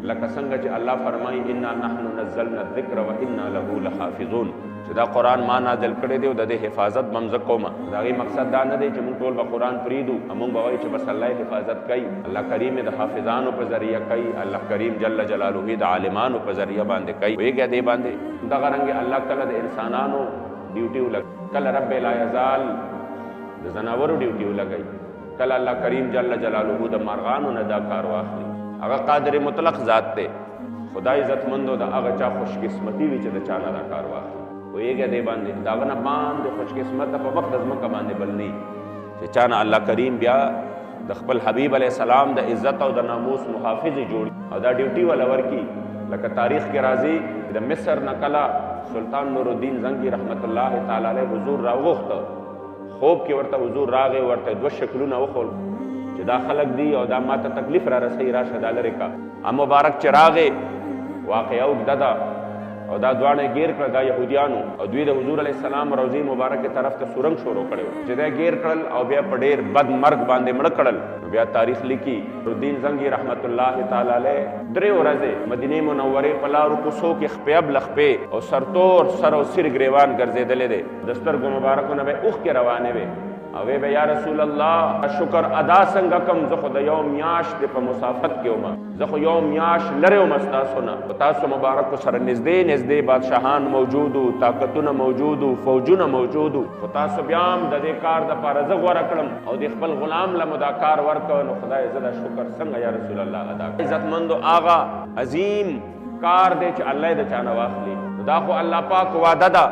لکه څنګه چې الله فرمایي انا نحن نزلنا الذکر وانا له لحافظون، چې دا قرآن ما نازل کړی دی او د دې حفاظت به هم زه کومه. د هغې مقصد دا نه دی چې موږ ټول به قرآن پرېږدو او موږ به وایو چې بس الله یې حفاظت کوي. الله کریم یې د حافظانو په ذریعه کوي، الله کریم جل جلاله یې د عالمانو په ذریعه باندې کوي. پوهېږئ دې باندې دغه رنګې الله کله د انسانانو ډیوټي ولګوي، کله رب لا یزال د ځناورو ډیوټي ولګوي، کله الله کریم جل جلاله د مارغانو نه دا کار واخلي. هغه قادر مطلق ذات دی، خدای عزتمندو د هغه چا خوش قسمتي وي چې د چا نه دا کار واخلي. پوهېږئ دې باندې د هغه نه باندې خوش قسمته په وخت د ځمکه باندې بل نه وي چې چا نه الله کریم بیا د خپل حبیب علیه السلام د عزت او د ناموس محافظ جوړ او دا ډیوټي والا ورکي. لکه تاریخ کې راځي د مصر نه کله سلطان نور الدین زنګي رحمت الله تعالی علیه حضور راوغوښته، خوب کې ورته حضور راغی، ورته دوه شکلونه وښول چې دا خلک دي او دا ماته تکلیف را رسوي، راشه دا لرې کا. مبارک چې راغی واقعه اوږده ده او دا دواړه ګیر کړل دا یهودیانو او دوی د حضور علیه السلام روضې مبارکې طرف ته سورنګ شروع کړی و چې دا ګیر کړل او بیا په ډېر بد مرګ باندې مړه کړل. بیا تاریخ لیکي نورالدین زنګي رحمت الله تعالی علیه 3 ورځې مدینې منورې په لارو کوڅو کې خپې ابلخپې او سرتور سر او سر ګریوان ګرځېدلی دی، د سترګو مبارکونه به اوښکې روانې وې او وی به یا رسول الله شکر ادا څنګه کم، زه خو د یو میاشت په مسافت کې وم، زه خو یو میاشت لرې وم ستاسو نه، په تاسو مبارکو سره نږدې نږدې بادشاهان موجود وو، طاقتونه موجود وو، فوجونه موجود وو، خو تاسو بیا هم د دې کار دپاره زه غوره کړم او د خپل غلام له مو دا کار ورکړه، نو خدای زه دا شکر څنګه یا رسول الله ادا کړم. عزتمندو آغا عظیم کار دی چې الله یې د چا نه واخلي، دا خو الله پاک وعده ده